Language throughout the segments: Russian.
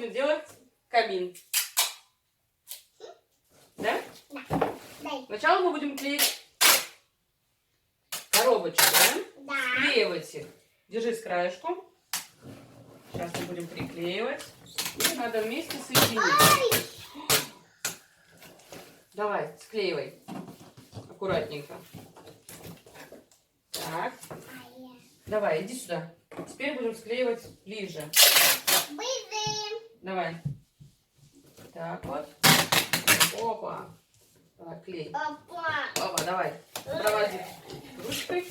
будем делать камин. Да? Да. Дай. Сначала мы будем клеить коробочки, да? Да. Склеивать их. Держи с краешку. Сейчас мы будем приклеивать. И надо вместе соединить. Ай! Давай, склеивай. Аккуратненько. Так. Давай, иди сюда. Теперь будем склеивать ближе. Быстрее. Давай. Так вот. Опа. Давай, клей. Опа. Опа, давай. Проводи ручкой.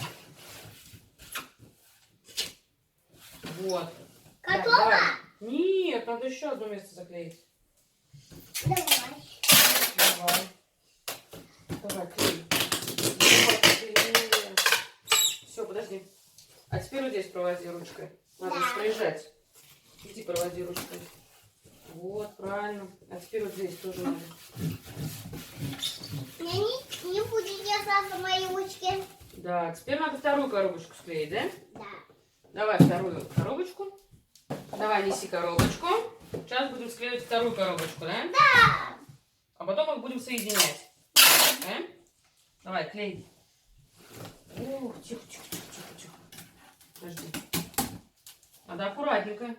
Вот. Так, Готово? давай. Нет, надо еще одно место заклеить. Давай. Давай. Давай, клей. Все, подожди. А теперь вот здесь проводи ручкой. Надо Да. проезжать. Иди проводи ручкой. Вот, правильно. А теперь вот здесь тоже надо. Я не буду держаться мои ручки. Да, теперь надо вторую коробочку склеить, да? Да. Давай вторую коробочку. Давай, неси коробочку. Сейчас будем склеивать вторую коробочку, да? Да. А потом их будем соединять. Да? Давай, клей. Ух, тихо, тихо, тихо, тихо, тихо. Подожди. Надо аккуратненько.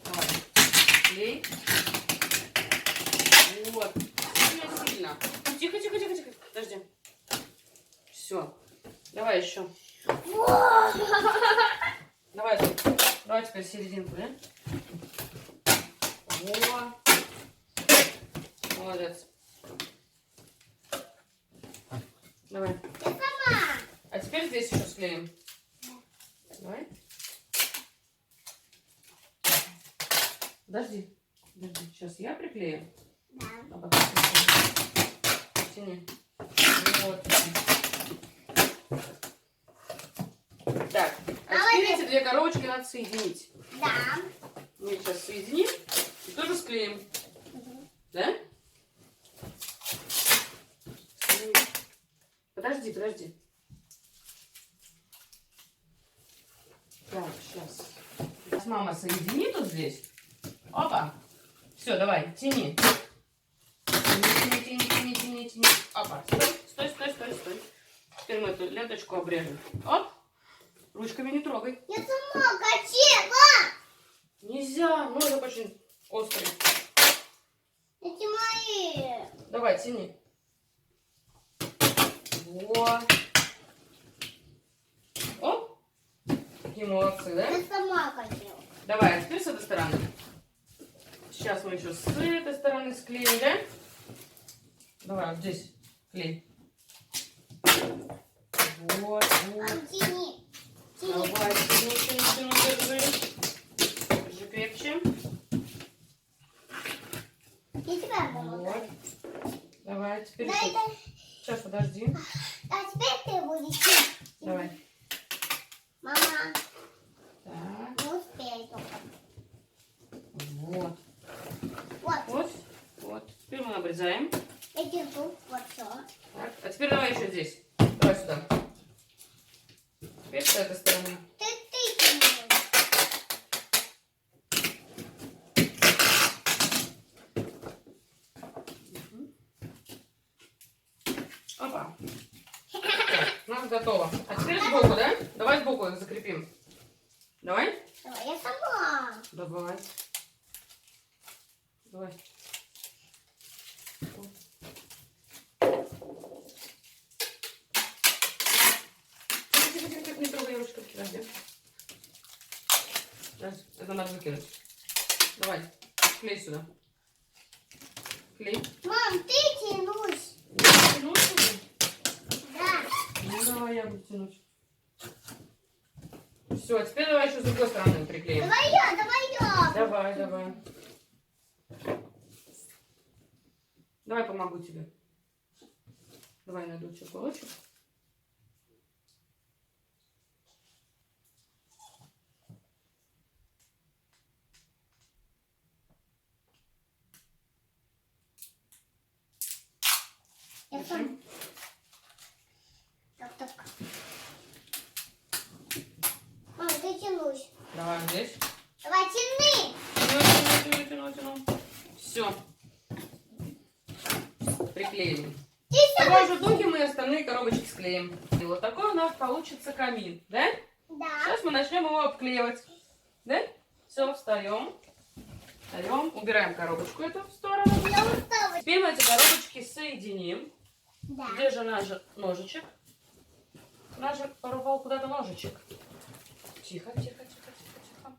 Давай. Клей. Вот. Сильно, сильно. Тихо, тихо, тихо, тихо. Подожди. Все. Давай еще. Давай. Давай теперь серединку, да? Во. Молодец. Давай. Я сама. А теперь здесь еще склеим. Давай. Подожди. Подожди. Сейчас я приклею. Да. А потом ты тяни. Вот. Так. А теперь эти две коробочки надо соединить. Да. Мы их сейчас соединим и тоже склеим. Да? Подожди, подожди. Так, сейчас. Сейчас мама соединит вот здесь. Опа. Все, давай, тяни. Тяни, тяни, тяни, тяни, тяни. Опа. Стой, стой, стой, стой, стой. Теперь мы эту ленточку обрежем. Оп. Ручками не трогай. Я сама хотела. Нельзя. Ну, это очень острый. Эти мои. Давай, тяни. Во. Оп. Какие молодцы, да? Я сама хотела. Давай, а теперь с этой стороны. Сейчас мы еще с этой стороны склеим, да? Давай, вот здесь клей. Вот, вот. Тяни. Тяни. Давай, тяни, тяни, тяни, держи. Держи крепче. Я тебя Вот. помогаю. Давай, теперь Да, еще. это... Сейчас, подожди. А теперь ты будешь тянуть. Давай. Мама, Так, не успею только. вот. Вот. Вот, вот. Теперь мы обрезаем. Я держу. Вот все. Так, а теперь давай еще здесь. Давай сюда. Теперь с этой стороны. Ты тяни. Опа. Так, у нас готово. А теперь сбоку, да? Давай сбоку их закрепим. Давай? Давай, я сама. Давай. Давай. Тихо, тихо, тихо, не трогай ручкой. Подожди. Подожди, это надо выкинуть. Давай, клей сюда. Клей. Мам, ты тянусь. Тянуть буду? Да. Ну, давай я буду тянуть. Все, а теперь давай еще с другой стороны приклеим. Давай я, давай я. Давай, давай. Давай помогу тебе. Давай найду чехолочек. Я сам. Так, так. Мам, ты тянусь. Давай здесь. Давай, тяни. Тяни, тяну. Все. Приклеим. В таком же духе мы остальные коробочки склеим. И вот такой у нас получится камин, да? Да. Сейчас мы начнем его обклеивать. Да? Все, встаем. Встаем. Убираем коробочку эту в сторону. Я устала. Теперь мы эти коробочки соединим. Да. Где же наш ножичек? Наш порвал куда-то ножичек. Тихо, тихо, тихо, тихо, тихо.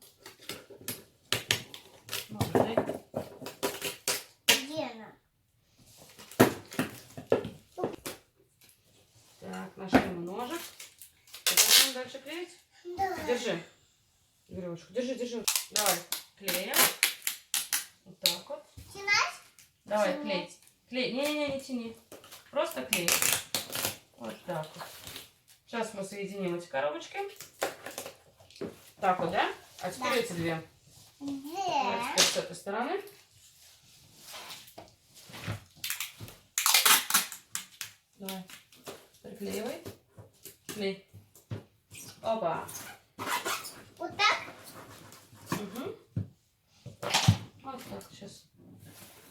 Ножик, дай. Где она? Так, нашли мы ножик. Будем дальше клеить? Да. Держи. Веревочку. Держи, держи. Давай, клеим. Вот так вот. Тянать? Давай, Тяни. клеить. Клей. Не-не-не, не тяни. Просто клей. Вот так вот. Сейчас мы соединим эти коробочки. Так вот, да? А теперь Да. эти две. Давай Где? теперь с этой стороны. Давай. Приклеивай. Клей. Опа. Вот так? Угу. Вот так, сейчас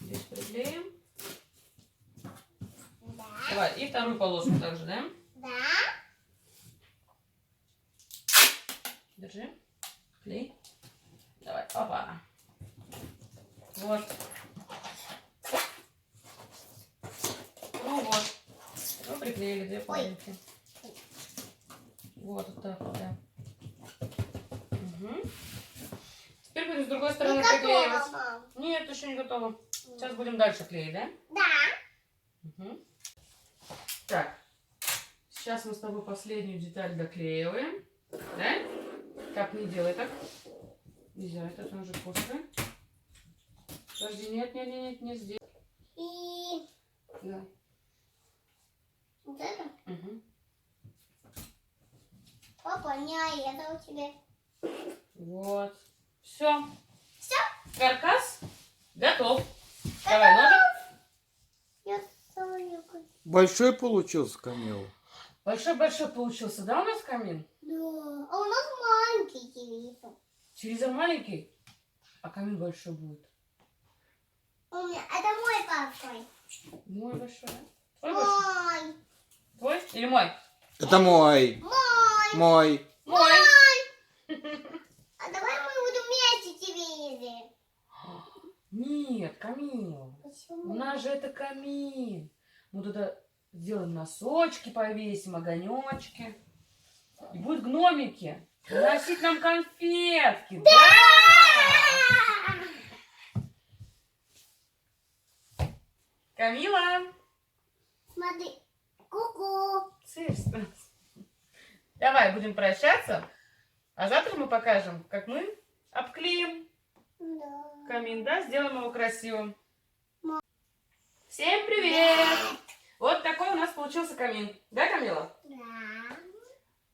здесь приклеим. Да. Давай, и вторую полоску также, да? Да. Держи. Клей. Давай, опа. Вот. Ну вот. Ну, приклеили две половинки. Вот так вот, да. Угу. Теперь будем с другой стороны Не готова, приклеивать. мам. Нет, еще не готово. Сейчас будем дальше клеить, да? Да. Угу. Так. Сейчас мы с тобой последнюю деталь доклеиваем. Да? Так, не делай так. Нельзя, этот ножик после. Подожди, нет, нет, нет, нет, не здесь. И Да. вот это? Угу. Папа, не это у тебя. Вот. Все. Все? Каркас готов. Давай ножик. Я сама. Большой получился камел. Большой-большой получился, да, у нас камин? Да. А у нас маленький телевизор. Телевизор маленький, а камин большой будет. У меня это мой большой. Мой большой, да? Твой большой? Мой. Твой или мой? Это мой. Мой. Мой. Мой. А давай мы будем вместе телевизор. Нет, камин. У Почему? нас же это камин. Мы туда сделаем носочки, повесим, огонечки. И будут гномики носить нам конфетки. Да! Камила. Смотри. Ку-ку. Царство. Давай будем прощаться. А завтра мы покажем, как мы обклеим Да. камин, да? Сделаем его красивым. Всем привет! Вот такой у нас получился камин. Да, Камила? Да.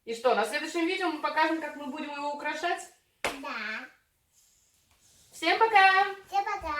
И что, на следующем видео мы покажем, как мы будем его украшать? Да. Всем пока! Всем пока.